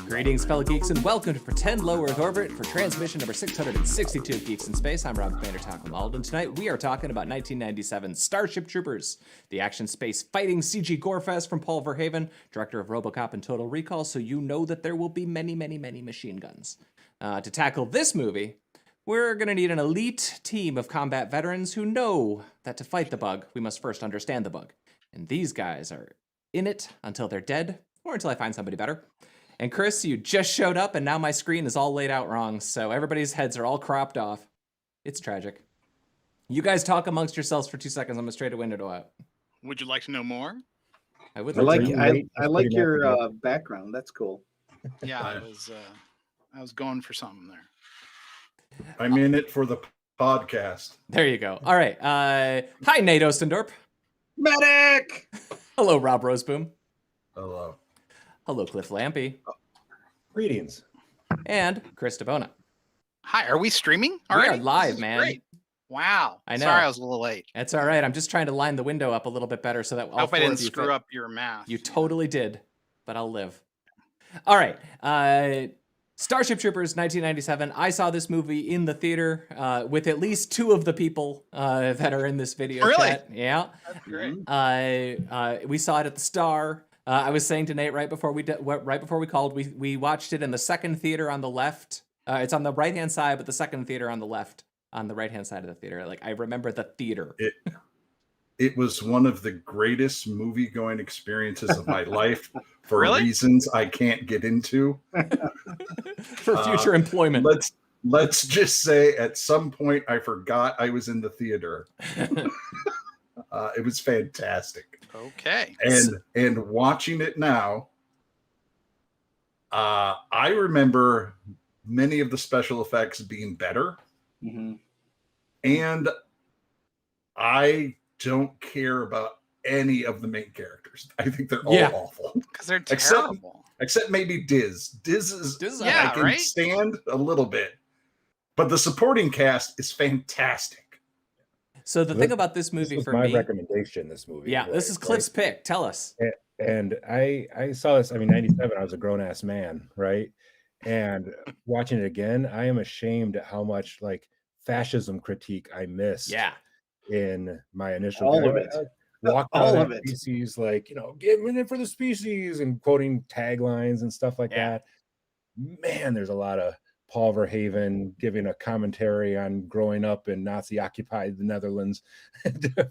Greetings, fellow geeks, and welcome to Pretend Low Earth Orbit for transmission number 662 of Geeks in Space. I'm Rob Commander Tackle and tonight we are talking about 1997 Starship Troopers, the action space fighting CG gorefest from Paul Verhoeven, director of RoboCop and Total Recall, so you know that there will be many machine guns. To tackle this movie, we're going to need an elite team of combat veterans who know that to fight the bug, we must first understand the bug. And these guys are in it until they're dead, or until I find somebody better. And Chris, you just showed up, and now my screen is all laid out wrong, so everybody's heads are all cropped off. It's tragic. You guys talk amongst yourselves for 2 seconds. I'm going to straight a window out. Would you like to know more? I would. I like your background. That's cool. Yeah, I was going for something there. I'm in it for the podcast. There you go. All right. Hi, Nate Ostendorp. Medic! Hello, Rob Roseboom. Hello. Hello, Cliff Lampy. Greetings. And Chris DeBona. Hi, are we streaming already? We are live, man. Great. Wow. I know. Sorry, I was a little late. That's all right. I'm just trying to line the window up a little bit better so that I hope I didn't screw up your math. You totally did, but I'll live. All right. Starship Troopers, 1997. I saw this movie in the theater with at least two of the people that are in this video Really? chat. Yeah. That's great. We saw it at the Star. I was saying to Nate right before we called, we watched it in the second theater on the left. It's on the right hand side, but the second theater on the left, on the right hand side of the theater. Like I remember the theater. It was one of the greatest movie going experiences of my life for Really? reasons I can't get into. For future employment. Let's just say at some point I forgot I was in the theater. It was fantastic. Okay. And watching it now, I remember many of the special effects being better. Mm-hmm. And I don't care about any of the main characters. I think they're all awful. Because they're terrible. Except maybe Diz. Diz is yeah, I can right? stand a little bit. But the supporting cast is fantastic. So the thing about this movie for me, my recommendation, this movie. Yeah, this is Cliff's pick. Tell us. And I saw this, 97, I was a grown-ass man, right? And watching it again, I am ashamed at how much like fascism critique I missed. Yeah. In my initial All of it. Walked All out of it. species, like, get in it for the species and quoting taglines and stuff like that. Man, there's a lot of Paul Verhoeven giving a commentary on growing up in Nazi-occupied the Netherlands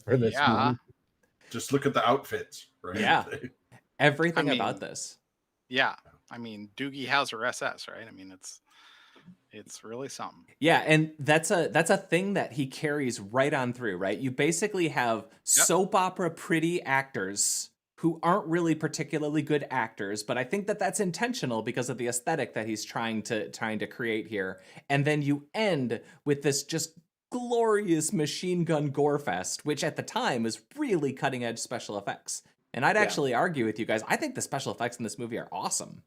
for this movie. Just look at the outfits, right? Yeah. Everything about this. Yeah. I mean, Doogie Howser SS, right? I mean, it's really something. Yeah, and that's a thing that he carries right on through, right? You basically have soap opera pretty actors who aren't really particularly good actors, but I think that that's intentional because of the aesthetic that he's trying to create here. And then you end with this just glorious machine gun gore fest, which at the time was really cutting edge special effects. And I'd actually argue with you guys, I think the special effects in this movie are awesome.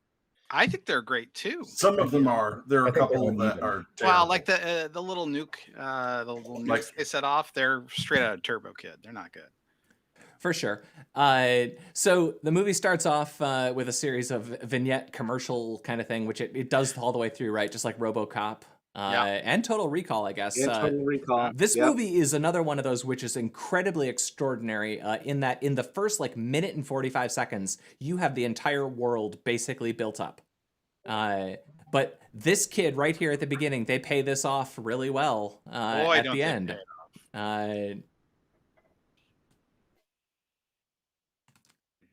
I think they're great too. Some of them are. There are a couple that are terrible. Well, like the little nuke, nukes they set off, they're straight out of Turbo Kid. They're not good. For sure. So the movie starts off with a series of vignette commercial kind of thing, which it does all the way through, right? Just like RoboCop and Total Recall, I guess. Total Recall. This movie is another one of those which is incredibly extraordinary in that in the first minute and 45 seconds, you have the entire world basically built up. But this kid right here at the beginning, they pay this off really well at the end.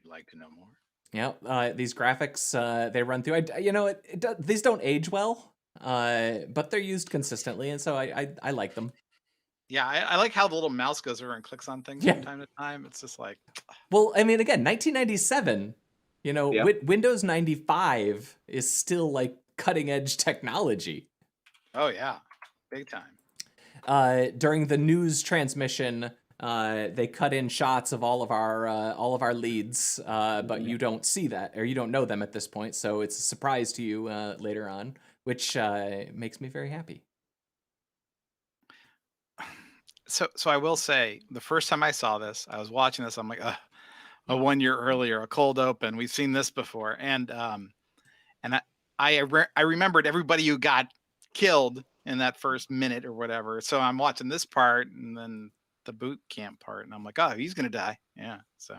Like to know more? Yeah, these graphics they run through. These don't age well, but they're used consistently, and so I like them. Yeah, I like how the little mouse goes over and clicks on things from time to time. It's just like, well, I mean, again, 1997. Windows 95 is still like cutting edge technology. Oh yeah, big time. During the news transmission. They cut in shots of all of our leads, but you don't see that or you don't know them at this point. So it's a surprise to you later on, which makes me very happy. So I will say the first time I saw this, I was watching this. I'm like, 1 year earlier, a cold open. We've seen this before, and I remembered everybody who got killed in that first minute or whatever. So I'm watching this part and then the boot camp part, and I'm like, oh, he's gonna die. Yeah. So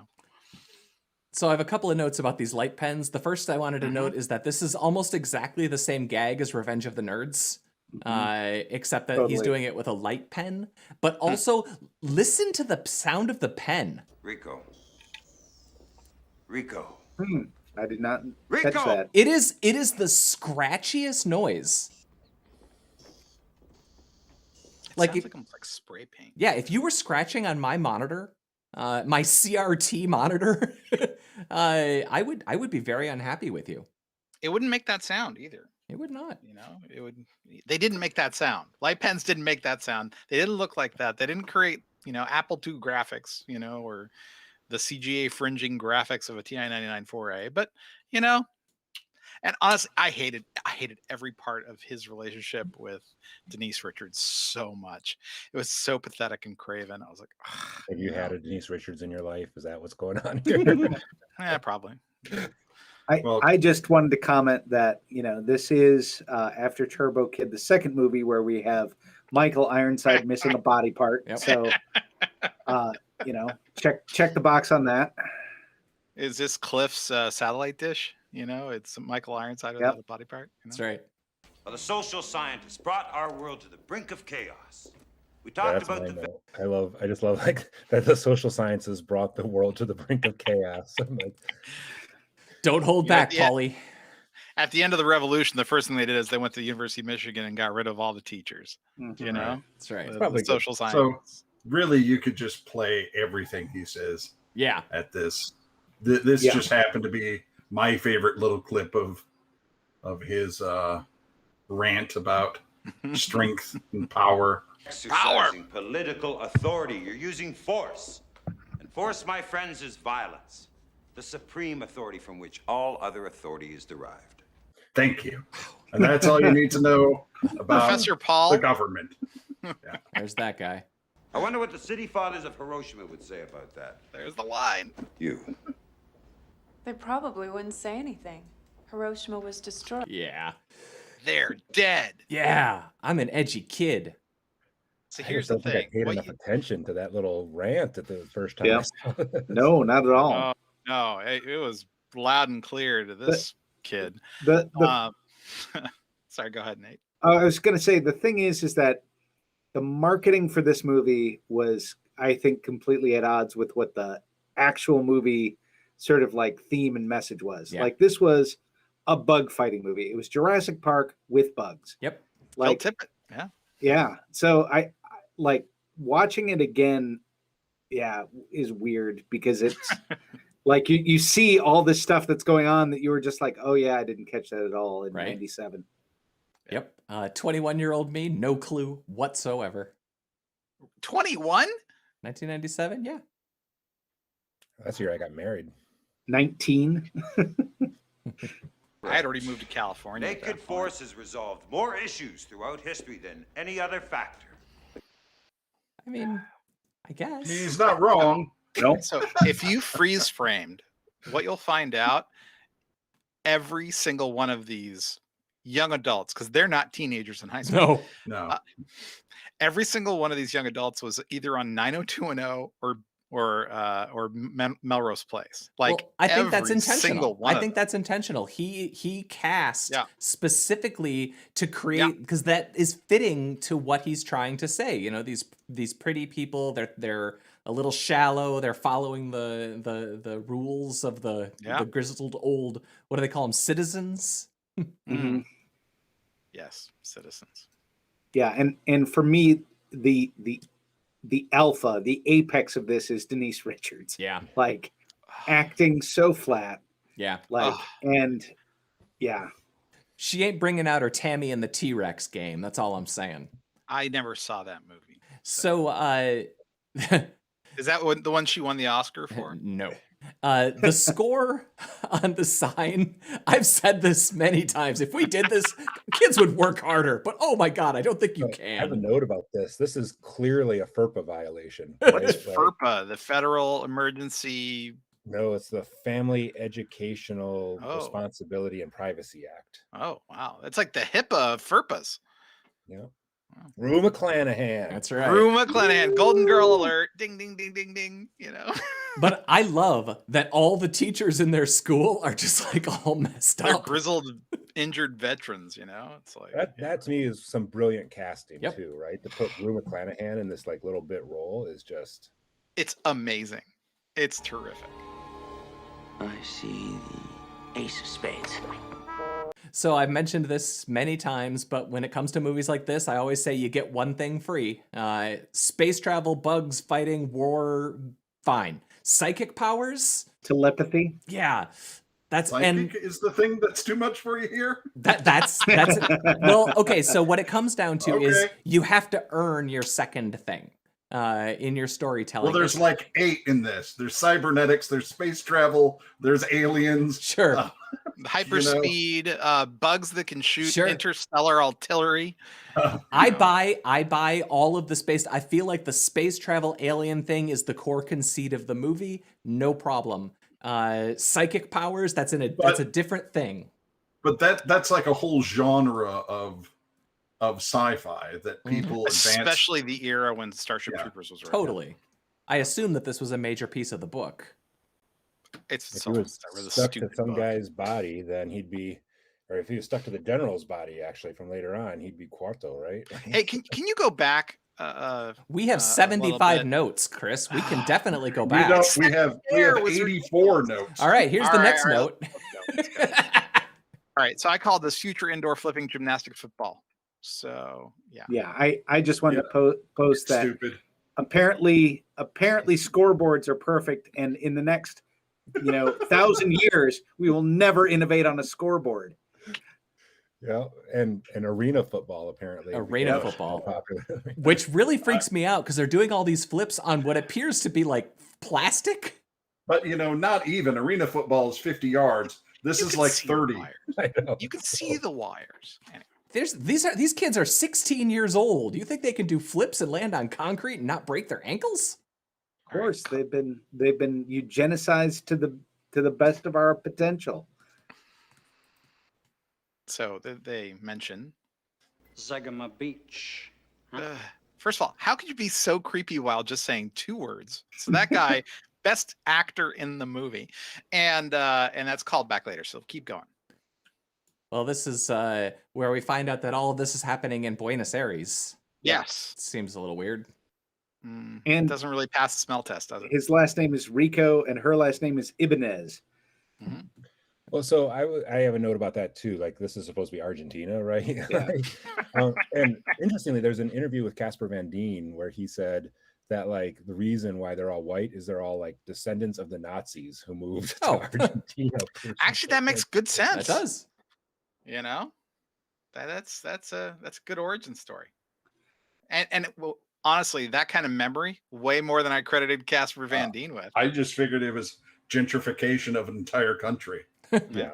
I have a couple of notes about these light pens. The first I wanted to note is that this is almost exactly the same gag as Revenge of the Nerds, except that he's doing it with a light pen. But also, listen to the sound of the pen. Rico. I did not catch that. It is the scratchiest noise. Like it sounds like spray paint. Yeah, if you were scratching on my monitor, my CRT monitor, I would be very unhappy with you. It wouldn't make that sound either. It would not. It would. They didn't make that sound. Light pens didn't make that sound. They didn't look like that. They didn't create, Apple II graphics, or the CGA fringing graphics of a TI-99 4A. But, and honestly, I hated every part of his relationship with Denise Richards so much. It was so pathetic and craven. I was like, have you had a Denise Richards in your life? Is that what's going on here? Yeah, probably. I just wanted to comment that, this is after Turbo Kid, the second movie where we have Michael Ironside missing a body part. Yep. So, check the box on that. Is this Cliff's satellite dish? It's Michael Ironside without a body part. That's right. Well, the social scientists brought our world to the brink of chaos. We talked about the. I just love like that the social sciences brought the world to the brink of chaos. Don't hold back, Paulie. At the end of the revolution, the first thing they did is they went to the University of Michigan and got rid of all the teachers. That's right. The social science. So really, you could just play everything he says. Yeah. At this, this just happened to be my favorite little clip of his rant about strength and power. Exercising political authority. You're using force. And force, my friends, is violence. The supreme authority from which all other authority is derived. Thank you. And that's all you need to know about Professor Paul, the government. Yeah. There's that guy. I wonder what the city fathers of Hiroshima would say about that. There's the line. You. They probably wouldn't say anything. Hiroshima was destroyed. Yeah. They're dead. Yeah. I'm an edgy kid. So here's the thing. I paid enough attention to that little rant at the first time. Yeah. No, not at all. No, it was loud and clear to this kid. Sorry, go ahead, Nate. I was going to say, the thing is that the marketing for this movie was, I think, completely at odds with what the actual movie sort of like theme and message was. Yeah. Like, this was a bug fighting movie. It was Jurassic Park with bugs. Yep. Like, yeah. Yeah. So I like watching it again. Yeah, is weird because it's like you see all this stuff that's going on that you were just like, oh yeah, I didn't catch that at all in '97. Yep. 21-year-old me, no clue whatsoever. 21? 1997, yeah. That's the year I got married. 19. I had already moved to California. Naked force has resolved more issues throughout history than any other factor. I mean, I guess. He's not wrong. Nope. So if you freeze framed, what you'll find out, every single one of these young adults, because they're not teenagers in high school. No. Every single one of these young adults was either on 90210 or Melrose Place. Like, well, I think that's intentional. I think that's intentional. He cast specifically to create, because that is fitting to what he's trying to say. These pretty people, they're a little shallow. They're following the rules of the grizzled old, what do they call them? Citizens. Mm-hmm. Yes, citizens. Yeah, and for me, the alpha, the apex of this is Denise Richards. Yeah. Like acting so flat. Yeah. Like, and yeah. She ain't bringing out her Tammy and the T-Rex game. That's all I'm saying. I never saw that movie. So, is that the one she won the Oscar for? No. The score on the sign, I've said this many times. If we did this, kids would work harder. But oh my God, I don't think you can. I have a note about this. This is clearly a FERPA violation. What is FERPA? The Federal Emergency No, it's the Family Educational Oh. Responsibility and Privacy Act. Oh, wow. It's like the HIPAA of FERPAs. Yeah. Rue McClanahan. That's right. Rue McClanahan, Golden Girl alert. Ding, ding, ding, ding, ding. You know? But I love that all the teachers in their school are just like all messed They're up. grizzled, injured veterans, you know? It's like That to me is some brilliant casting Yep. too, right? To put Rue McClanahan in this like little bit role is just it's amazing. It's terrific. I see the ace of spades. So I've mentioned this many times, but when it comes to movies like this, I always say you get one thing free. Space travel, bugs, fighting, war, fine. Psychic powers? Telepathy? Yeah. That's Psychic is the thing that's too much for you here. That's well, okay, so what it comes down to is Okay. you have to earn your second thing in your storytelling. Well, there's like 8 in this. There's cybernetics, there's space travel, there's aliens. Sure. Hyperspeed, bugs that can shoot Sure. interstellar artillery. I buy all of the space. I feel like the space travel alien thing is the core conceit of the movie. No problem. Psychic powers, that's a different thing. But that's like a whole genre of sci-fi that people advance. Especially the era when Starship Troopers was written. Totally. I assume that this was a major piece of the book. It's if so he was really stuck to stupid some book. guy's body, then he'd be, or if he was stuck to the general's body, actually from later on, he'd be Quarto, right? Hey, can you go back? We have a 75 little bit? notes, Chris. We can definitely go We back. don't. We have There was 84 notes. All right, here's All the right, next all right. note. Let's go. All right, so I call this future indoor flipping gymnastic football. So yeah. Yeah, I just wanted to post that. Stupid. Apparently scoreboards are perfect, and in the next 1,000 years we will never innovate on a scoreboard. Yeah, and arena football apparently. Arena became football. popular. Which really freaks me out because they're doing all these flips on what appears to be like plastic. But not even arena football is 50 yards. This You is can like see the 30. wires. I know. You can see the wires. Anyway. These kids are 16 years old. You think they can do flips and land on concrete and not break their ankles? Of course, they've been eugenicized to the best of our potential. So they mention. Zagama Beach. First of all, how could you be so creepy while just saying 2 words? So that guy, best actor in the movie, and that's called back later. So keep going. Well, this is where we find out that all of this is happening in Buenos Aires. Yes. Seems a little weird. And it doesn't really pass the smell test, does it? His last name is Rico, and her last name is Ibanez. Mm-hmm. Well, so I have a note about that too. Like this is supposed to be Argentina, right? Yeah. And interestingly, there's an interview with Casper Van Dien where he said that like the reason why they're all white is they're all like descendants of the Nazis who moved to Argentina. Actually, that makes good sense. That does. That's a good origin story. And well, honestly, that kind of memory, way more than I credited Casper Van Dien with. I just figured it was gentrification of an entire country. Yeah.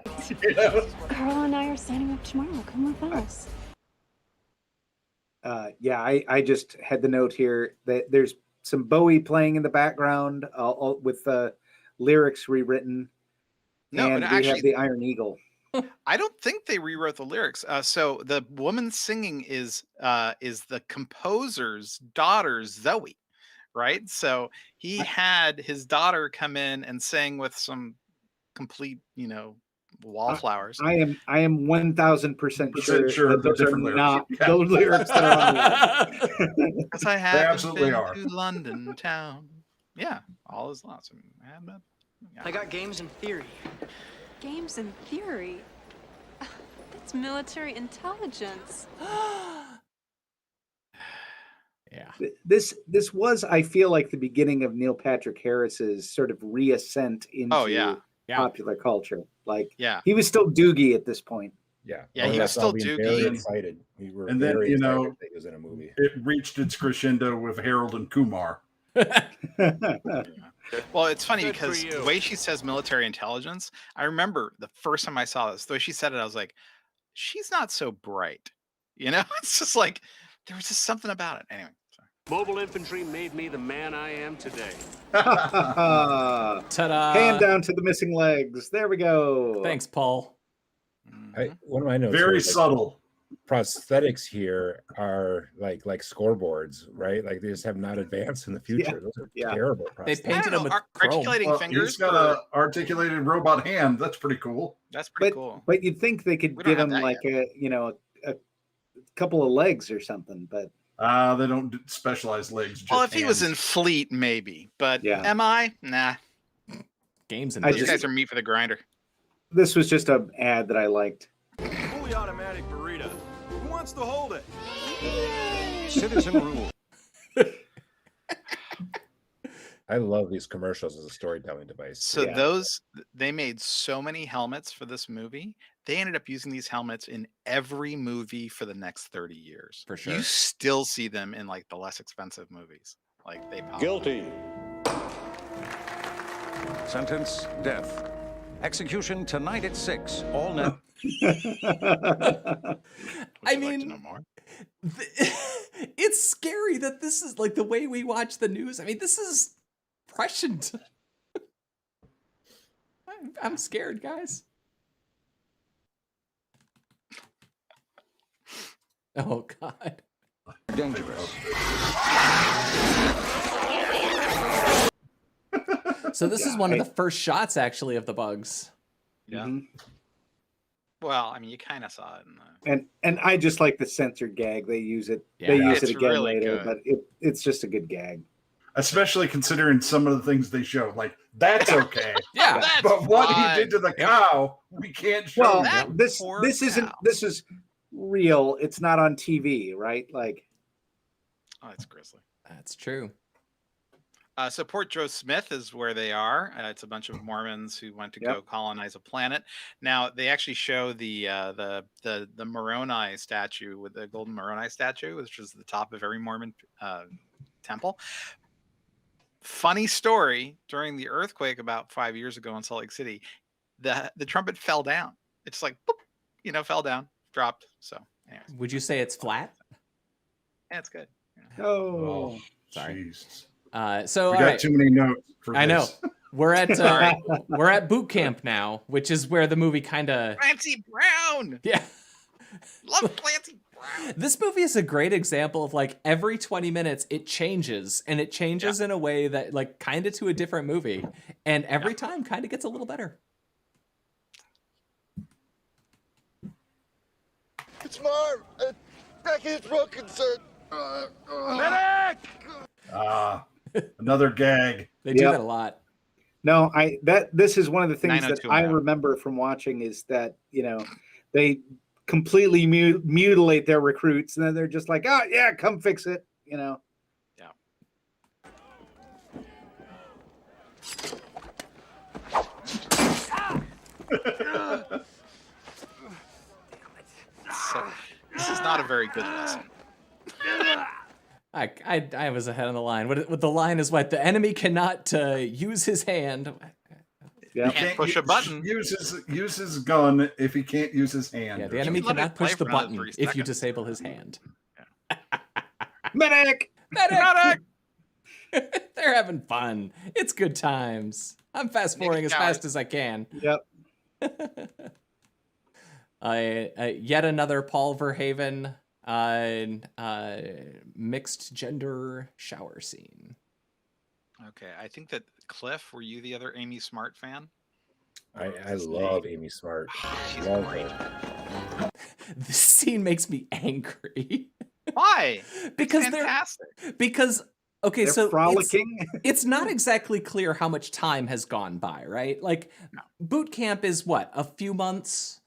Carl and I are signing up tomorrow. Come with us. I just had the note here that there's some Bowie playing in the background, all with lyrics rewritten. No, and but we actually, have the Iron Eagle. I don't think they rewrote the lyrics. So the woman singing is the composer's daughter, Zoe, right? So he had his daughter come in and sing with some complete, wallflowers. I am 1,000% sure that those are lyrics. not those lyrics that are on the Because I haven't been to London town. Yeah, all is lost. I got games and theory. Games and theory? That's military intelligence. Yeah. This was, I feel like, the beginning of Neil Patrick Harris's sort of reascent into popular culture. Like, he was still Doogie at this point. Yeah, he was still very Doogie. excited. We were And then very excited that he was in a movie. it reached its crescendo with Harold and Kumar. Well, it's funny because the way she says military intelligence, I remember the first time I saw this, the way she said it, I was like, she's not so bright. It's just like, there was just something about it. Anyway, sorry. Mobile infantry made me the man I am today. Ta-da! Hand down to the missing legs. There we go. Thanks, Paul. One of my notes Very was, like, subtle. prosthetics here are like scoreboards, right? Like they just have not advanced in the future. Those are terrible prosthetics. They painted them with articulating Well, fingers. he's got a articulated robot hand. That's pretty cool. That's pretty cool. But you'd think they could We don't give have him that like a couple of legs or something, but They don't do specialized legs. Just Well, if he was hands. in Fleet, maybe. But Yeah. am I? Nah. Games and I Those just- guys are meat for the grinder. this was just an ad that I liked. Fully automatic burrito. Who wants to hold it? Citizen rule. I love these commercials as a storytelling device. So they made so many helmets for this movie. They ended up using these helmets in every movie for the next 30 years. For sure. You still see them in like the less expensive movies. Like they pop. Guilty. Sentence, death. Execution tonight at 6. All net. I mean, it's scary that this is like the way we watch the news. I mean, this is prescient. I'm scared, guys. Oh, God. Dangerous. So this is one of the first shots, actually, of the bugs. Yeah. Mhm. Well, I mean, you kind of saw it in the. And I just like the censored gag. They use it. Yeah. They use It's it again really later, good. but it's just a good gag. Especially considering some of the things they showed. Like, that's okay. Yeah. That's But what fine. he did to the cow, we can't show. Well, that this poor isn't cow. this is real. It's not on TV, right? Like, Oh, it's grisly. That's true. So Port Joe Smith is where they are. It's a bunch of Mormons who went to go colonize a planet. Now they actually show the Moroni statue with the golden Moroni statue, which is the top of every Mormon temple. Funny story: during the earthquake about 5 years ago in Salt Lake City, the trumpet fell down. It's like, boop, fell down, dropped. So, anyways, Would you say it's flat? yeah, it's good. oh, Sorry. Jeez. So We all got right. too many notes for I know. this. We're at boot camp now, which is where the movie kind of Clancy Brown. yeah. Love Clancy Brown. This movie is a great example of like every 20 minutes it changes, and it changes in a way that like kind of to a different movie, and every time kind of gets a little better. It's Marv. Becky's broken, sir. Medic! Another gag. They do that a lot. No, this is one of the things that 902 I now. remember from watching is that, they completely mutilate their recruits, and then they're just like, oh yeah, come fix it, Yeah. So, this is not a very good lesson. I was ahead on the line. What the line is what the enemy cannot use his hand. Yeah. Can't push a button. Use his gun if he can't use his hand. Yeah, or the enemy Let it cannot play push for the another button 3 if you seconds. disable his hand. Medic. Medic! They're having fun. It's good times. I'm fast forwarding as fast as I can. Yep. Yet another Paul Verhoeven mixed gender shower scene. Okay, I think that Cliff, were you the other Amy Smart fan? I love Amy Smart. She's Love great. her. This scene makes me angry. Why? Because Fantastic. Okay, They're so frolicking. it's not exactly clear how much time has gone by, right? Like boot camp is what, a few months?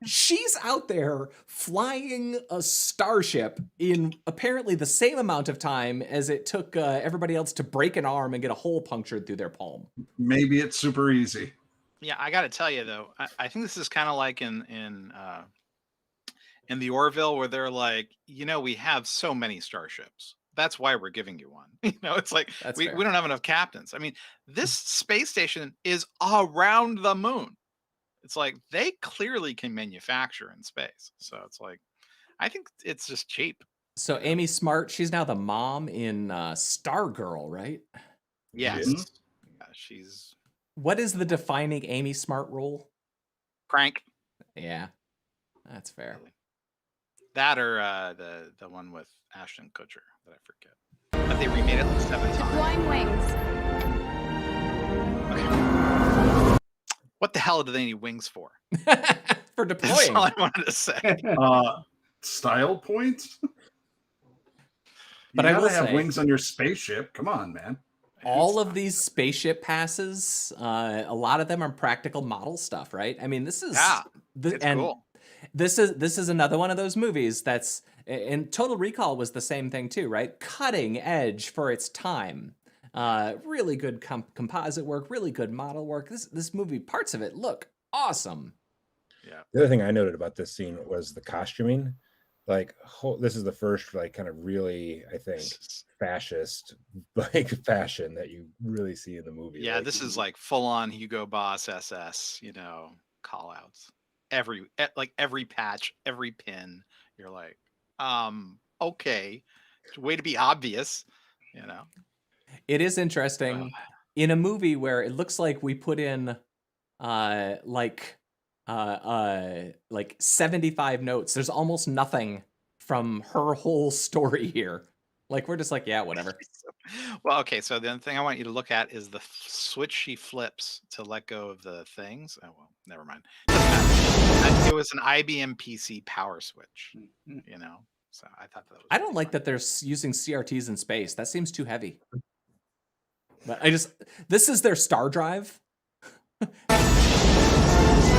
She's out there flying a starship in apparently the same amount of time as it took everybody else to break an arm and get a hole punctured through their palm. Maybe it's super easy. Yeah, I got to tell you though, I think this is kind of like in the Orville where they're like, we have so many starships. That's why we're giving you one. It's like we don't have enough captains. I mean, this space station is around the moon. It's like they clearly can manufacture in space. So it's like, I think it's just cheap. So Amy Smart, she's now the mom in Stargirl, right? Yes. Mhm. Yeah, she's What is the defining Amy Smart role? Crank. Yeah, that's fair. That or the one with Ashton Kutcher that I forget. But they remade it like 7 times. Deploying wings. What the hell do they need wings for? For That's deploying. all I wanted to say. Style points. But you I gotta will have say- wings on your spaceship. Come on, man. All of these spaceship passes, a lot of them are practical model stuff, right? I mean, this is It's cool. This is another one of those movies that's, and Total Recall was the same thing too, right? Cutting edge for its time. Really good composite work, really good model work. This movie, parts of it look awesome. Yeah. The other thing I noted about this scene was the costuming. Like, this is the first, like, kind of really, I think, fascist, like, fashion that you really see in the movie. Yeah, like, this is like full on Hugo Boss SS, call outs. Every patch, every pin, you're like, okay. Way to be obvious, It is interesting in a movie where it looks like we put in like 75 notes. There's almost nothing from her whole story here. Like, we're just like, yeah, whatever. Well, okay, so the other thing I want you to look at is the switch she flips to let go of the things. Oh, well, never mind. It was an IBM PC power switch, So I thought that was I don't like that they're using CRTs in space. That seems too heavy. But this is their star drive.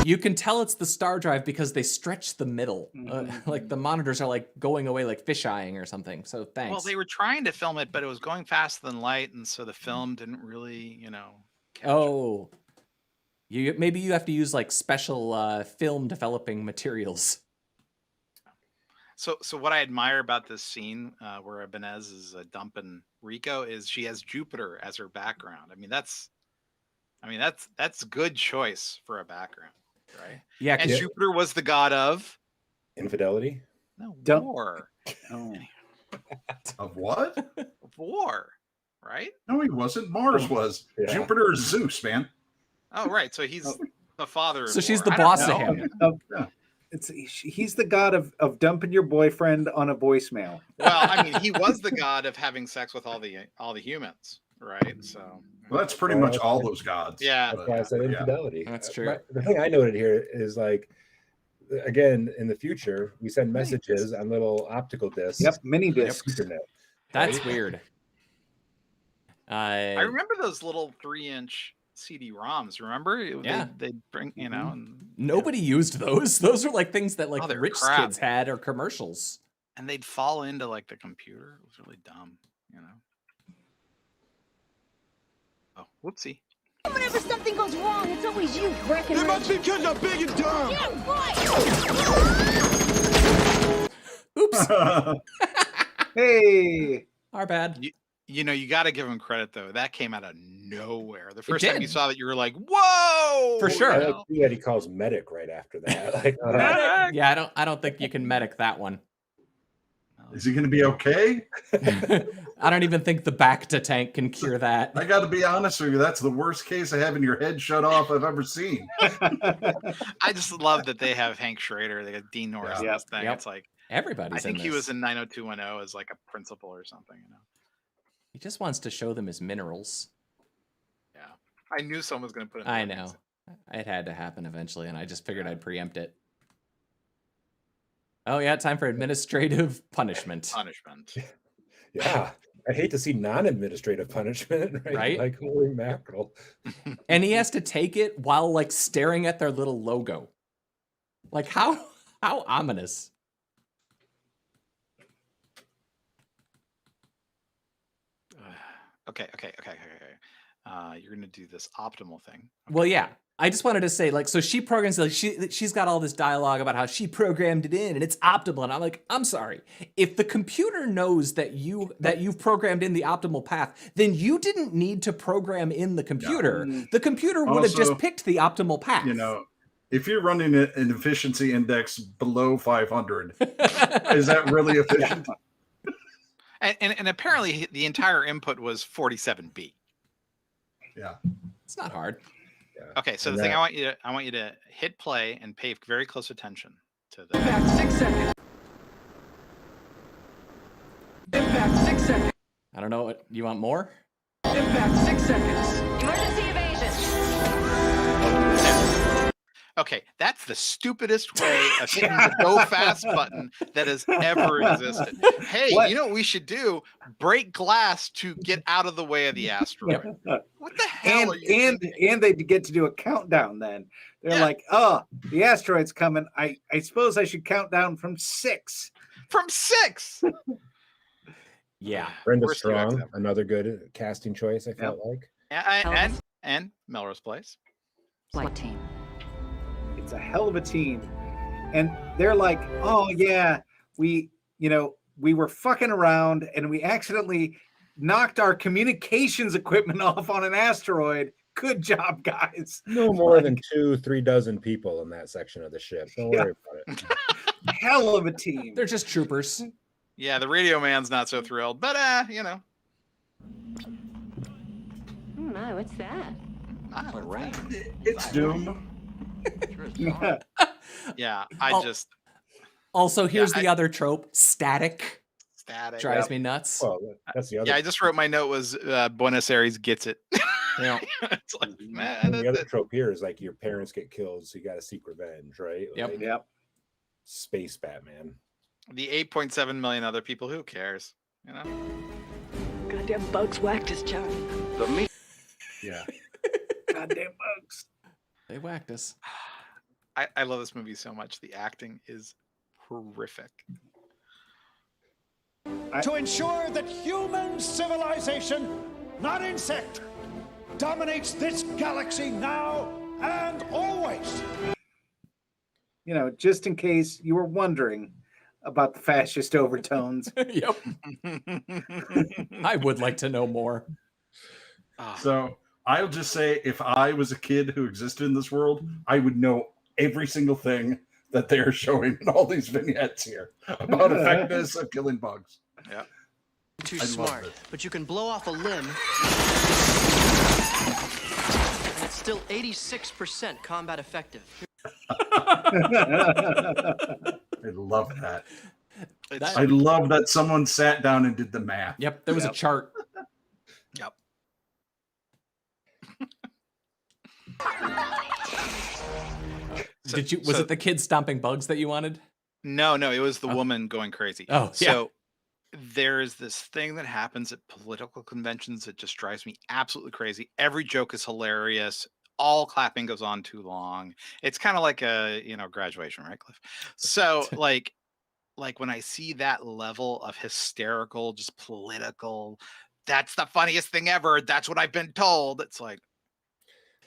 You can tell it's the star drive because they stretch the middle. Like the monitors are like going away like fisheyeing or something. So thanks. Well, they were trying to film it, but it was going faster than light, and so the film didn't really, Oh. Maybe you have to use like special film developing materials. So what I admire about this scene where Ibanez is dumping Rico is she has Jupiter as her background. I mean that's good choice for a background, right? Yeah, and Jupiter was the god of infidelity. No, war. Of what? Of war, right? No, he wasn't. Mars was. Yeah. Jupiter is Zeus, man. Oh, right. So he's the father. So of she's war. the I don't boss know. of him. He's the god of dumping your boyfriend on a voicemail. Well, I mean, he was the god of having sex with all the humans, right? So Well, that's pretty much all those gods. Yeah. That's why I said infidelity. That's true. The thing I noted here is, like, again, in the future, we send messages on little optical discs. Yep, mini discs. Internet, That's right? weird. I remember those little 3-inch CD-ROMs. Remember? Yeah. They'd bring, and Nobody used those. Those are like things that like they're rich crap. kids had or commercials. and they'd fall into like the computer. It was really dumb, Oh, whoopsie. Whenever something goes wrong, it's always you, Breckenridge. It must be because you're big and dumb. Yeah, right. Oops. Hey, Our bad. You got to give him credit though. That came out of nowhere. The first did. time you saw that, you were like, "Whoa!" For sure. I like that he calls medic right after that. Like, Yeah, I don't think you can medic that one. Is he going to be okay? I don't even think the back to tank can cure that. I got to be honest with you. That's the worst case of having your head shut off I've ever seen. I just love that they have Hank Schrader. They got Dean Norris in this thing. Yep. It's like Everybody's I think in he this. was in 90210 as like a principal or something. He just wants to show them his minerals. Yeah, I knew someone was going to put it. I know. It had to happen eventually, and I just figured I'd preempt it. Oh yeah, time for administrative punishment. Punishment. yeah, I hate to see non-administrative punishment, Right? Like, holy mackerel. And he has to take it while like staring at their little logo. Like how ominous. Okay. You're gonna do this optimal thing. Well, yeah. I just wanted to say, like, so she programs, like, she's got all this dialogue about how she programmed it in and it's optimal. And I'm like, I'm sorry. If the computer knows that you've programmed in the optimal path, then you didn't need to program in the computer. Yeah. The computer would have just picked the optimal path. If you're running an efficiency index below 500, is that really efficient? And apparently the entire input was 47B. Yeah. It's not hard. Yeah. Okay, so And the thing that- I want you to hit play and pay very close attention to the Impact 6 seconds. Impact 6 seconds. I don't know what you want more. Impact 6 seconds. Emergency evasion. Okay, that's the stupidest way of hitting the go fast button that has ever existed. Hey, What? you know what we should do? Break glass to get out of the way of the asteroid. What the hell are you thinking? And they get to do a countdown then. They're Yeah. like, oh, the asteroid's coming. I suppose I should count down from 6. From 6. Yeah. Brenda Worst UX Strong, ever. another good casting choice, I felt like. And Melrose Place. Flight team. It's a hell of a team. And they're like, oh yeah, we were fucking around and we accidentally knocked our communications equipment off on an asteroid. Good job, guys. No more than 2-3 dozen people in that section of the ship. Don't worry about it. Hell of a team. They're just troopers. Yeah, the radio man's not so thrilled, but you know. My, what's that? All right. It's Doom. Yeah, Also, here's the other trope: static. Static. Drives me nuts. Well, that's the other. Yeah, I just wrote my note was Buenos Aires gets it. Yeah. It's like, man, And the that's other it. trope here is like your parents get killed, so you got to seek revenge, right? Yep. Like, Yep. Space Batman. The 8.7 million other people, who cares? You know? Goddamn bugs whacked us, Charlie. Yeah. Goddamn bugs. They whacked us. I love this movie so much. The acting is horrific. To ensure that human civilization, not insect, dominates this galaxy now and always. Just in case you were wondering about the fascist overtones. Yep. I would like to know more. So I'll just say, if I was a kid who existed in this world, I would know every single thing that they're showing in all these vignettes here about effectiveness of killing bugs. Yeah. Too I love smart, it. but you can blow off a limb. And it's still 86% combat effective. I love that. I love that someone sat down and did the math. Yep, there was a chart. Yep. Was it the kid stomping bugs that you wanted? No, it was the woman going crazy. Oh, so there's this thing that happens at political conventions that just drives me absolutely crazy. Every joke is hilarious. All clapping goes on too long. It's kind of like a, graduation, right, Cliff? So like when I see that level of hysterical, just political, that's the funniest thing ever. That's what I've been told. It's like,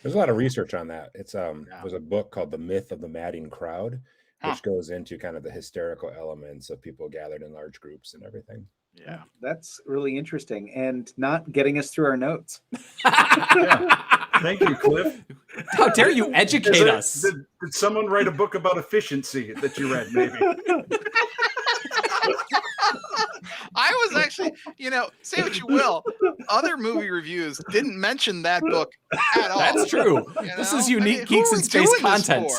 There's a lot of research on that. It's there's a book called The Myth of the Madding Crowd, which goes into kind of the hysterical elements of people gathered in large groups and everything. Yeah. That's really interesting and not getting us through our notes. Thank you, Cliff. How dare you educate us? Did someone write a book about efficiency that you read, maybe? I was actually, say what you will, other movie reviews didn't mention that book at all. That's true. This is unique Geeks in Space content.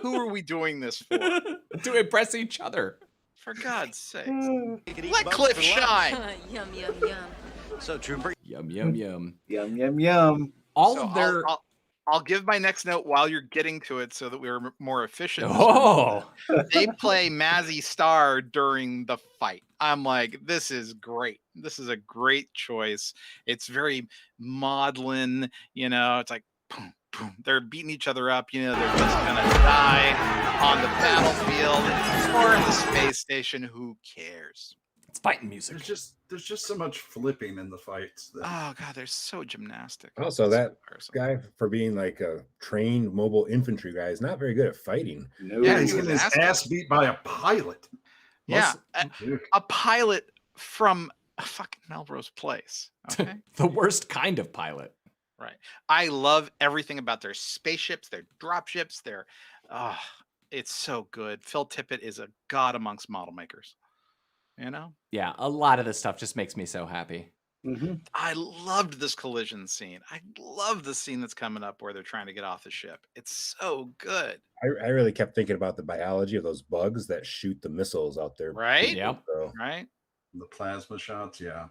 Who are we doing this for? To impress each other. For God's sake. Let Cliff shine. Yum, yum, yum. So, Trooper. Yum, yum, yum. Yum, yum, yum. All So of their... I'll give my next note while you're getting to it so that we're more efficient. Oh! They play Mazzy Star during the fight. I'm like, this is great. This is a great choice. It's very maudlin, it's like, boom, boom. They're beating each other up. They're just gonna die on the battlefield or in the space station. Who cares? It's fighting music. There's just so much flipping in the fights. Oh God, they're so gymnastic. Also, It's that so guy, for being like a trained mobile infantry guy, is not very good at fighting. No. Yeah, he's getting his ass beat by a pilot. Yeah, a pilot from a fucking Melrose Place. Okay. The worst kind of pilot. Right. I love everything about their spaceships, their dropships, it's so good. Phil Tippett is a god amongst model makers. You know? Yeah, a lot of this stuff just makes me so happy. Mm-hmm. I loved this collision scene. I love the scene that's coming up where they're trying to get off the ship. It's so good. I really kept thinking about the biology of those bugs that shoot the missiles out there. Right? Yep. So, Right? The plasma shots, yeah.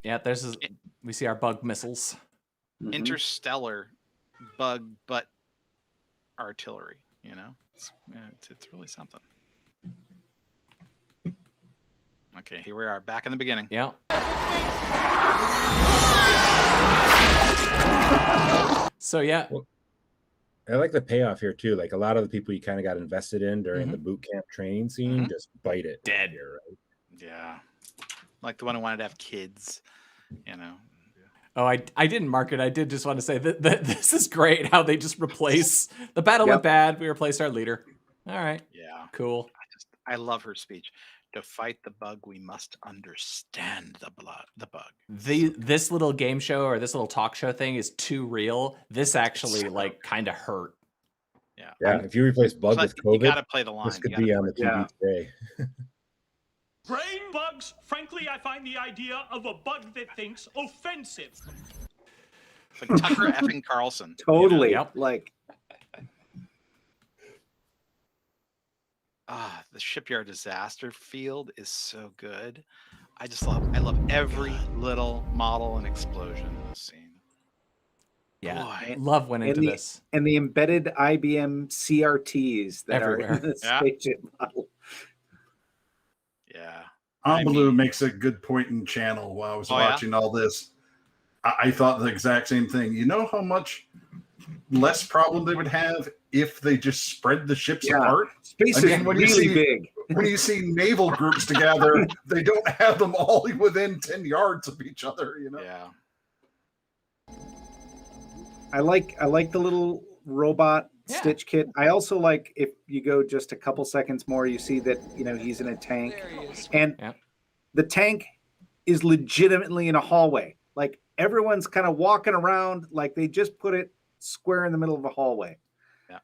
Yeah, we see our bug missiles. Mm-hmm. Interstellar bug butt artillery, you know? It's really something. Okay, here we are, back in the beginning. Yeah. So yeah. Well, I like the payoff here too. Like a lot of the people you kind of got invested in during the boot camp training scene just bite it. Dead. Here, right? Yeah. Like the one who wanted to have kids, you know? Oh, I didn't mark it. I did just want to say that this is great how they just replace the battle went bad. We replaced our leader. All right. Yeah. Cool. I love her speech. To fight the bug, we must understand the bug. This little game show or this little talk show thing is too real. This actually like kind of hurt. Yeah. Yeah. If you replace bug with COVID, you gotta play the line. this could be on the TV today. Brain bugs, frankly, I find the idea of a bug that thinks offensive. It's like Tucker effing Carlson. Totally. You know? Yep. Like, the shipyard disaster field is so good. I love every little model and explosion in this scene. Yeah, Boy. love went into this. And the embedded IBM CRTs that Everywhere. are in the spaceship model. Yeah. Ambaloo makes a good point in channel while I was watching all this. I thought the exact same thing. You know how much less problem they would have if they just spread the ships apart? Space is really big. When you see naval groups together, they don't have them all within 10 yards of each other, you know? Yeah. I like the little robot Stitch kit. I also like if you go just a couple seconds more, you see that, you know, he's in a tank. And the tank is legitimately in a hallway. Like everyone's kind of walking around like they just put it square in the middle of a hallway. Yeah.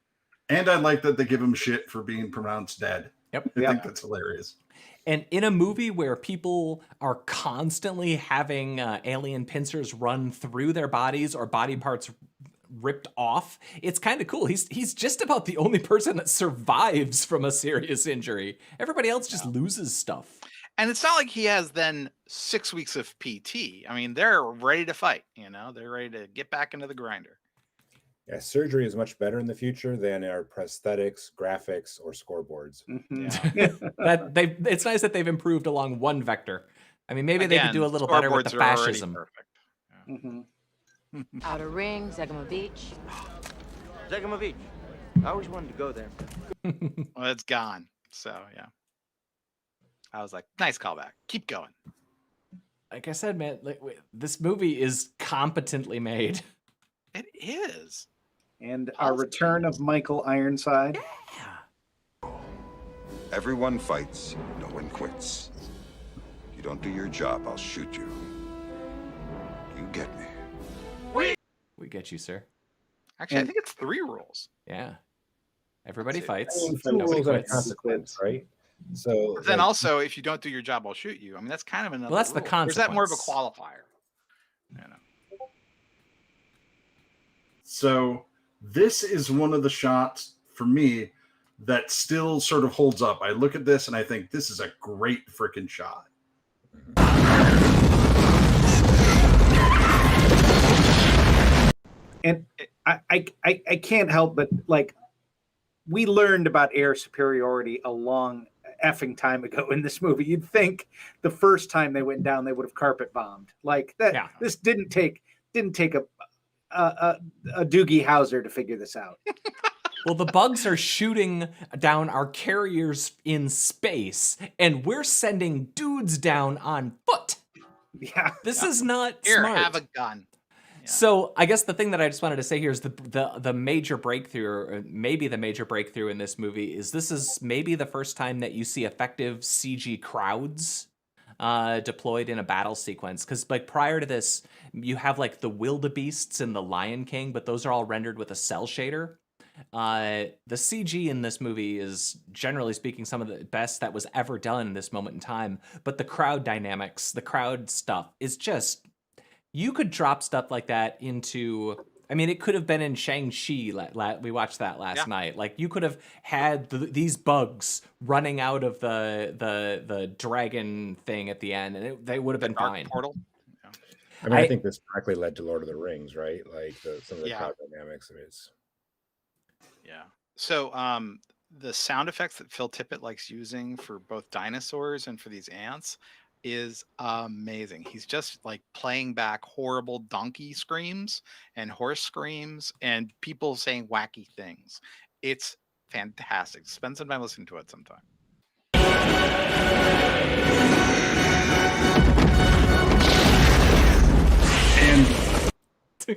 And I like that they give him shit for being pronounced dead. Yep. I think that's hilarious. And in a movie where people are constantly having alien pincers run through their bodies or body parts ripped off, it's kind of cool. He's just about the only person that survives from a serious injury. Everybody else just loses stuff. And it's not like he has then 6 weeks of PT. I mean, they're ready to fight, you know? They're ready to get back into the grinder. Yeah, surgery is much better in the future than our prosthetics, graphics, or scoreboards. Yeah. It's nice that they've improved along one vector. I mean, maybe they could do a little better with the fascism. Outer Ring, Zegama Beach. Zegama Beach. I always wanted to go there. Well, it's gone. So, yeah. I was like, nice callback. Keep going. Like I said, man, this movie is competently made. It is. And our return of Michael Ironside. Yeah. Everyone fights, no one quits. You don't do your job, I'll shoot you. You get me. We get you, sir. Actually, I think it's 3 rules. Yeah. Everybody fights. Nobody quits. Consequence, right? So but then also, if you don't do your job, I'll shoot you. I mean, that's kind of another. Well, that's rule. the consequence. Or is that more of a qualifier? You know. So this is one of the shots for me that still sort of holds up. I look at this and I think this is a great freaking shot. And I can't help but like we learned about air superiority a long effing time ago in this movie. You'd think the first time they went down, they would have carpet bombed like that. Yeah. This didn't take a Doogie Howser to figure this out. Well, the bugs are shooting down our carriers in space, and we're sending dudes down on foot. Yeah, this is not Here, smart. have a gun. Yeah. So I guess the thing that I just wanted to say here is the major breakthrough, or maybe the major breakthrough in this movie is this is maybe the first time that you see effective CG crowds deployed in a battle sequence. Because like prior to this, you have like the wildebeests and the Lion King, but those are all rendered with a cell shader. The CG in this movie is, generally speaking, some of the best that was ever done in this moment in time. But the crowd dynamics, the crowd stuff is just, you could drop stuff like that into, I mean, it could have been in Shang-Chi. We watched that last night. Like, you could have had these bugs running out of the dragon thing at the end, and they would have been fine. Portal. I mean, I think this directly led to Lord of the Rings, right? Like some of the crowd dynamics. I mean, yeah. So the sound effects that Phil Tippett likes using for both dinosaurs and for these ants is amazing. He's just like playing back horrible donkey screams and horse screams and people saying wacky things. It's fantastic. Spend some time listening to it sometime.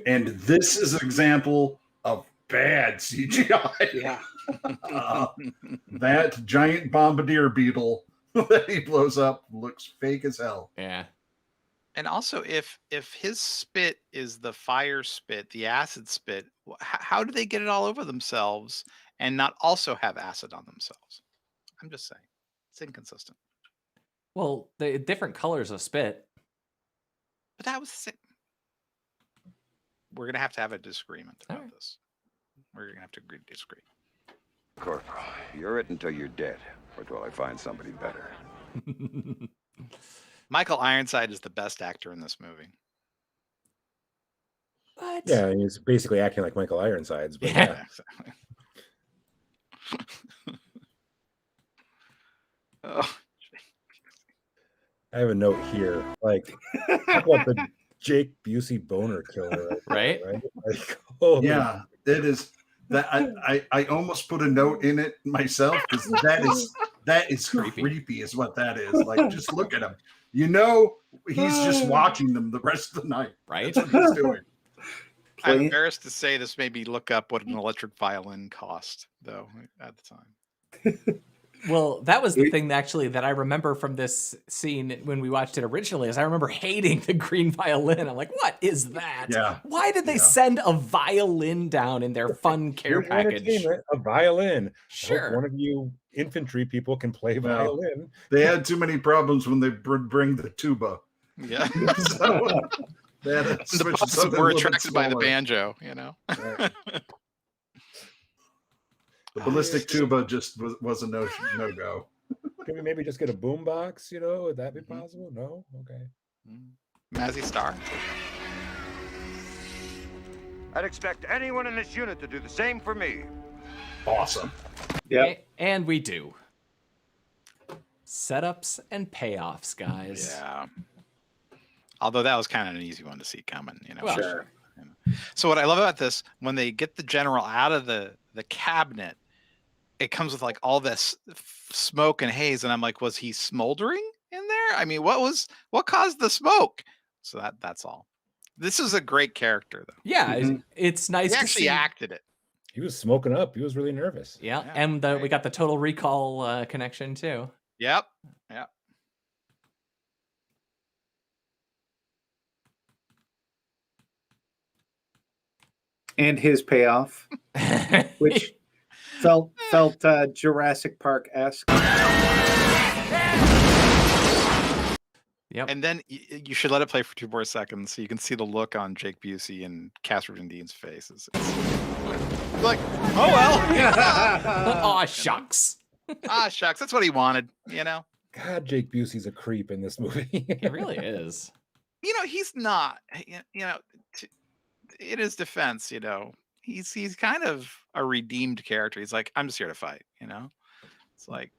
And this is an example of bad CGI. Yeah. That giant bombardier beetle that he blows up looks fake as hell. Yeah. And also, if his spit is the fire spit, the acid spit, how do they get it all over themselves and not also have acid on themselves? I'm just saying, it's inconsistent. Well, the different colors of spit. But that was the same. We're gonna have a disagreement about this. We're gonna have to agree to disagree. Corporal, you're it until you're dead, or till I find somebody better. Michael Ironside is the best actor in this movie. What? yeah, he's basically acting like Michael Ironsides. But Yeah, exactly. Oh, I have a note here. Like, talk about the Jake Busey boner killer, right? Like, oh Yeah, it is. That I almost put a note in it myself because that is creepy is what that is. Like, just look at him. You know, he's just watching them the rest of the night. Right? That's what he's doing. I'm embarrassed to say this made me look up what an electric violin cost, though, at the time. Well, that was the thing actually that I remember from this scene when we watched it originally, is I remember hating the green violin. I'm like, what is that? Yeah. Why did they send a violin down in their fun care Here's your package? entertainment, a violin. Sure. I hope one of you infantry people can play violin. They had too many problems when they bring the tuba. Yeah. So, they had to The switch to bugs something were a little bit attracted by the smaller. banjo, you know. The ballistic tuba just was a no go. Can we maybe just get a boom box? You know, would that be possible? No. Okay. Mazzy Star. I'd expect anyone in this unit to do the same for me. Awesome. Yeah. And we do. Setups and payoffs, guys. Yeah. Although that was kind of an easy one to see coming, you know. Well, Sure. So what I love about this, when they get the general out of the cabinet, it comes with like all this smoke and haze, and I'm like, was he smoldering in there? I mean, what caused the smoke? So that's all. This is a great character, though. Yeah, it's nice He to actually see. acted it. He was smoking up. He was really nervous. Yeah, Yeah, and we got the Total Recall connection too. Yep. Yep. And his payoff, which felt Jurassic Park-esque. Yep. And then you should let it play for 2 more seconds so you can see the look on Jake Busey and Casper Van Dien's faces. It's like, oh well. Aw, shucks. Ah, shucks. That's what he wanted, you know? God, Jake Busey's a creep in this movie. He really is. You know, he's not, you know, in his defense, you know, he's kind of a redeemed character. He's like, I'm just here to fight, you know? It's like,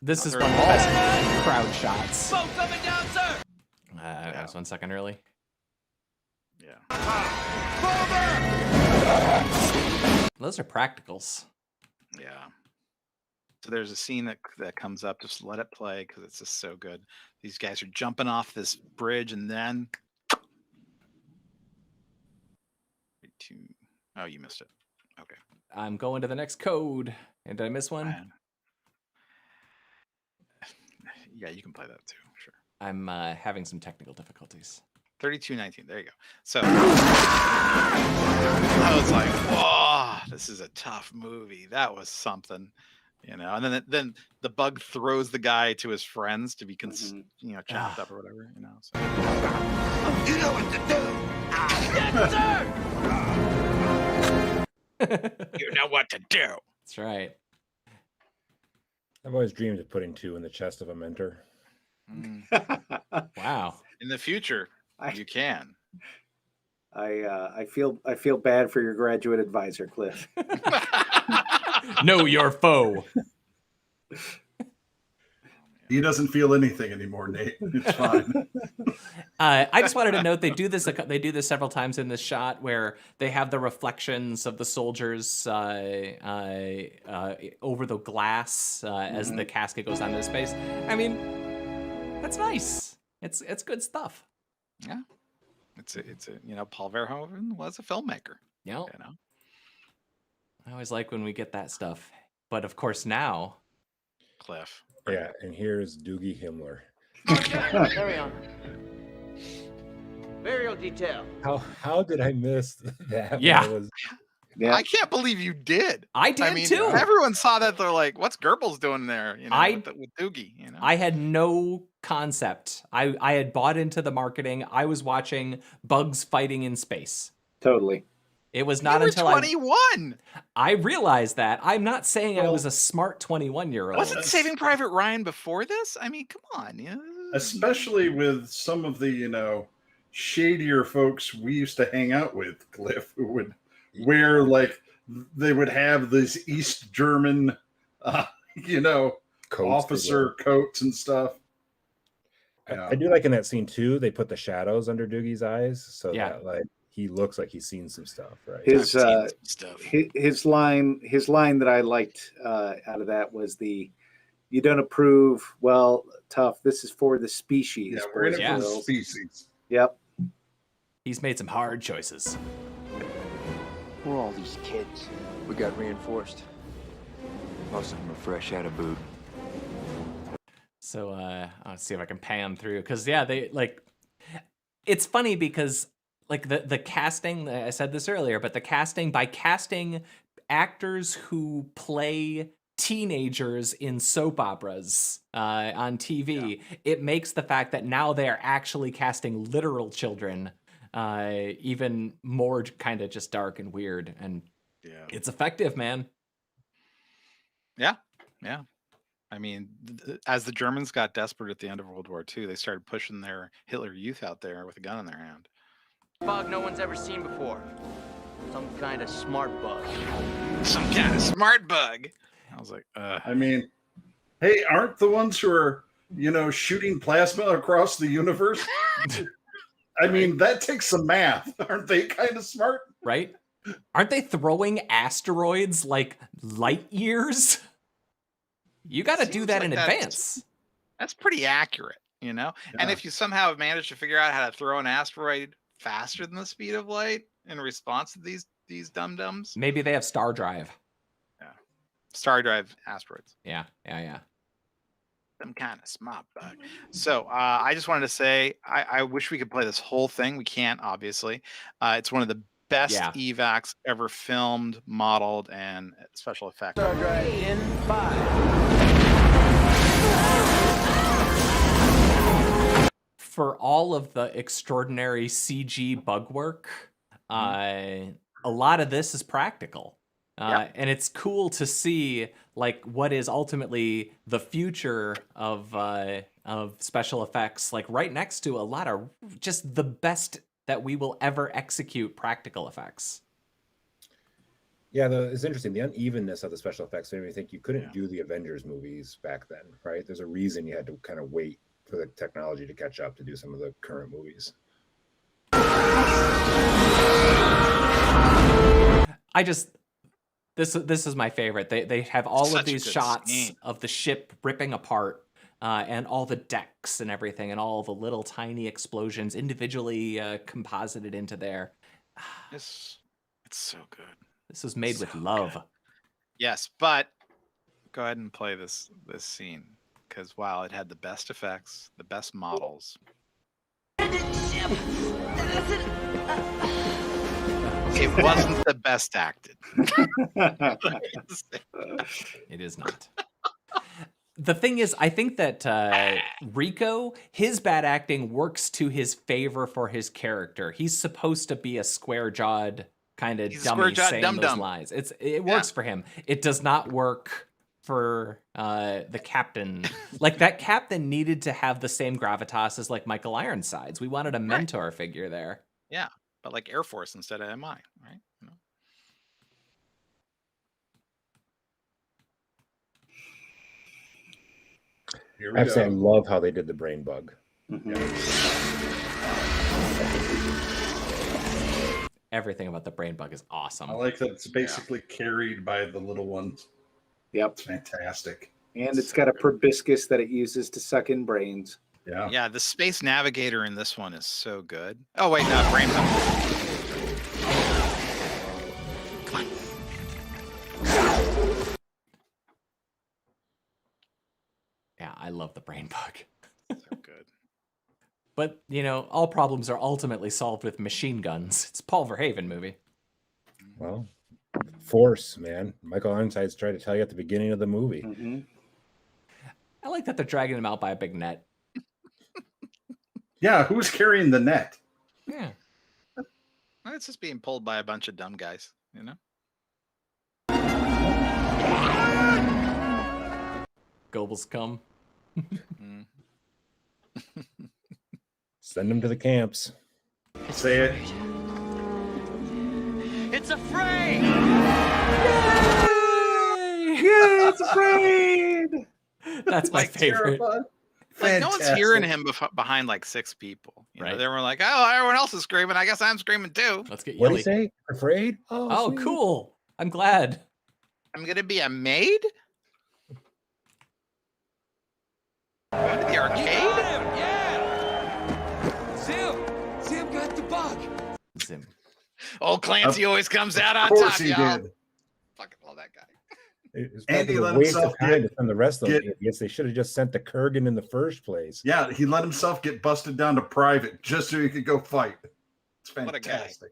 This is they're one of the all- best crowd shots. Smoke coming down, sir! That was 1 second early. yeah. Those are practicals. Yeah. So there's a scene that comes up. Just let it play because it's just so good. These guys are jumping off this bridge, and then oh, you missed it. Okay. I'm going to the next code. And did I miss one? Yeah, you can play that too. Sure. I'm having some technical difficulties. 3219. There you go. So I was like, whoa, this is a tough movie. That was something, you know. And then the bug throws the guy to his friends to be chopped up or whatever, you know. So. You know what to do. Yes, sir. You know what to do. That's right. I've always dreamed of putting 2 in the chest of a mentor. Wow. In the future, you can. I feel bad for your graduate advisor, Cliff. Know your foe. He doesn't feel anything anymore, Nate. It's fine. I just wanted to note they do this several times in this shot where they have the reflections of the soldiers over the glass as the casket goes down into space. I mean, that's nice. It's good stuff. Yeah, it's a Paul Verhoeven was a filmmaker. Yep. You know, I always like when we get that stuff, but of course now, Cliff. Yeah, and here's Doogie Himmler. Carry on. Burial detail. How did I miss that? Yeah. Yeah. I can't believe you did. I did too. Everyone saw that. They're like, "What's Goebbels doing there?" You know, with Doogie. You know, I had no concept. I had bought into the marketing. I was watching bugs fighting in space. Totally. It was not until 21. I realized that. I'm not saying I was a smart 21-year-old. Wasn't Saving Private Ryan before this? I mean, come on. You know? Especially with some of the, shadier folks we used to hang out with, Cliff, who would wear they would have these East German, officer coats and stuff. Yeah. I do like in that scene too, they put the shadows under Doogie's eyes so that he looks like he's seen some stuff, right? His line that I liked out of that was "You don't approve, well, tough. This is for the species." Yeah, we're in it for the species. Yep. He's made some hard choices. Who are all these kids? We got reinforced. Most of them are fresh out of boot. So I'll see if I can pan through because they it's funny because the casting, I said this earlier, but by casting actors who play teenagers in soap operas on TV, it makes the fact that now they are actually casting literal children even more kind of just dark and weird, and it's effective, man. Yeah. I mean, as the Germans got desperate at the end of World War II, they started pushing their Hitler Youth out there with a gun in their hand. Bug no one's ever seen before. Some kind of smart bug. Some kind of smart bug. I was like, I mean, hey, aren't the ones who are, shooting plasma across the universe? I mean, that takes some math. Aren't they kind of smart? Right? Aren't they throwing asteroids like light years? You got to do that in advance. That's pretty accurate, And if you somehow have managed to figure out how to throw an asteroid faster than the speed of light in response to these dum-dums. Maybe they have star drive. Yeah. Star drive asteroids. Yeah. Some kind of smart bug. So I just wanted to say, I wish we could play this whole thing. We can't, obviously. It's one of the best evacs ever filmed, modeled, and special effects. Star drive in 5. For all of the extraordinary CG bug work, a lot of this is practical. And it's cool to see what is ultimately the future of special effects, right next to a lot of just the best that we will ever execute practical effects. Yeah, it's interesting. The unevenness of the special effects made me think you couldn't do the Avengers movies back then, right? There's a reason you had to kind of wait for the technology to catch up to do some of the current movies. This is my favorite. They have all of these shots of the ship ripping apart and all the decks and everything and all the little tiny explosions individually composited into there. It's so good. This was made with love. Good. Yes, but go ahead and play this scene because while it had the best effects, the best models. Shit! It wasn't the best acted. It is not. The thing is, I think that Rico, his bad acting works to his favor for his character. He's supposed to be a square-jawed kind of dummy saying those lines. It works for him. It does not work for the captain. Like, that captain needed to have the same gravitas as like Michael Ironsides. We wanted a mentor figure there. Yeah, but like Air Force instead of MI, right? You know? I have to say, I love how they did the brain bug. Everything about the brain bug is awesome. I like that it's basically carried by the little ones. Yep. It's fantastic. And it's got a proboscis that it uses to suck in brains. Yeah. Yeah, the Space Navigator in this one is so good. Oh, wait, no, brain bug. Yeah, I love the brain bug. So good. But, you know, all problems are ultimately solved with machine guns. It's a Paul Verhoeven movie. Well, force, man. Michael Ironsides tried to tell you at the beginning of the movie. I like that they're dragging him out by a big net. Yeah, who's carrying the net? Yeah. It's just being pulled by a bunch of dumb guys, you know? Goebbels come. Send them to the camps. Say it. It's afraid! Yeah, it's afraid! That's my favorite. Like, no one's hearing him behind like 6 people. You know, they were like, oh, everyone else is screaming. I guess I'm screaming too. Let's get What do you say? Afraid? Oh, sweet. cool. I'm glad. I'm going to be a maid? Going to the arcade? Zim got the bug. Zim. Oh, Clancy always comes out on Of course top, he y'all. did. Fucking love that guy. It's Andy probably let a waste himself of time get- to send the rest of them get- idiots. They should have just sent the Kurgan in the first place. Yeah, he let himself get busted down to private just so he could go fight. It's What a guy. fantastic.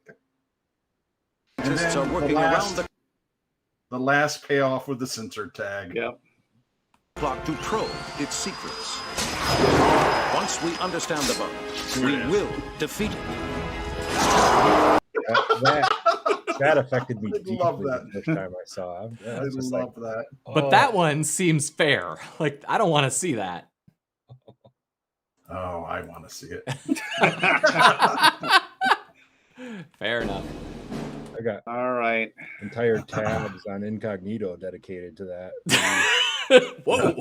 And Just then working around the last payoff with the sensor tag. Yep. plot to probe its secrets. Once we understand the bug, we will defeat it. That affected me I deeply love that. the first time I saw it. I love that. But that one seems fair. Like, I don't want to see that. Oh, I want to see it. Fair enough. I got all right entire tabs on incognito dedicated to that. Whoa.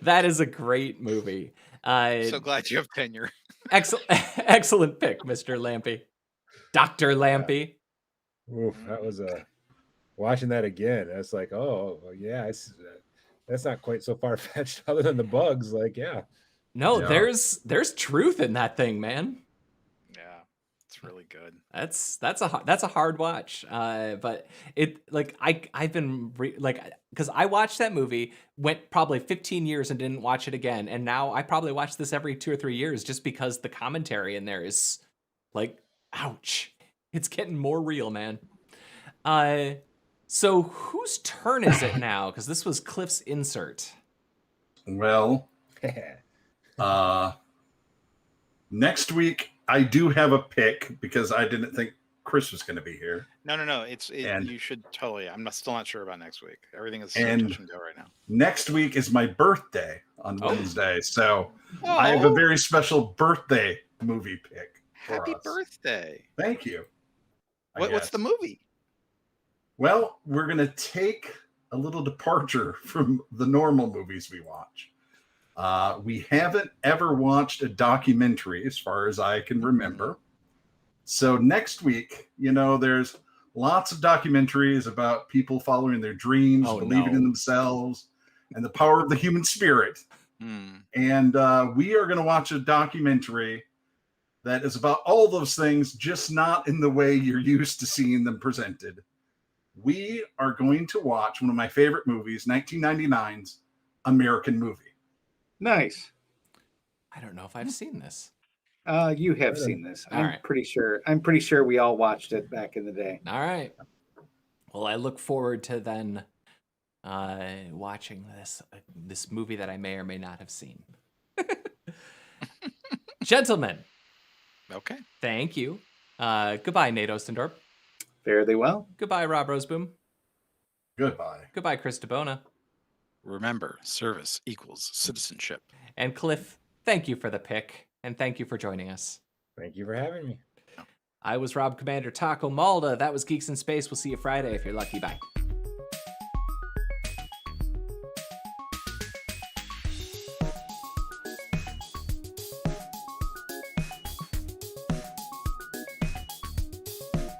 That is a great movie. So glad you have tenure. Excellent pick, Mr. Lampy. Dr. Lampy. Oof, that was watching that again. That's like, oh yeah, that's not quite so far fetched. Other than the bugs, like No, Yeah. there's truth in that thing, man. Yeah, it's really good. That's a hard watch. But it like I've been because I watched that movie, went probably 15 years and didn't watch it again, and now I probably watch this every 2 or 3 years just because the commentary in there is like, ouch, it's getting more real, man. So whose turn is it now? Because this was Cliff's insert. Well, next week I do have a pick because I didn't think Chris was going to be here. No. And- You should totally. Still not sure about next week. Everything is And- touch and go right now. Next week is my birthday on Wednesday, so I have a very special birthday movie pick. for Happy us. birthday! Thank you. I What's guess. the movie? Well, we're going to take a little departure from the normal movies we watch. We haven't ever watched a documentary as far as I can remember. So next week, there's lots of documentaries about people following their dreams, believing in themselves, and the power of the human spirit. And we are going to watch a documentary that is about all those things, just not in the way you're used to seeing them presented. We are going to watch one of my favorite movies, 1999's American Movie. Nice. I don't know if I've seen this. You have seen this. All right. Pretty sure. I'm pretty sure we all watched it back in the day. All right. Well, I look forward to then watching this movie that I may or may not have seen. Gentlemen. Okay. Thank you. Goodbye, Nate Ostendorp. Fare thee well. Goodbye, Rob Roseboom. Goodbye. Goodbye, Chris DeBona. Remember, service equals citizenship. And Cliff, thank you for the pick, and thank you for joining us. Thank you for having me. I was Rob Commander Taco Malda. That was Geeks in Space. We'll see you Friday if you're lucky. Bye.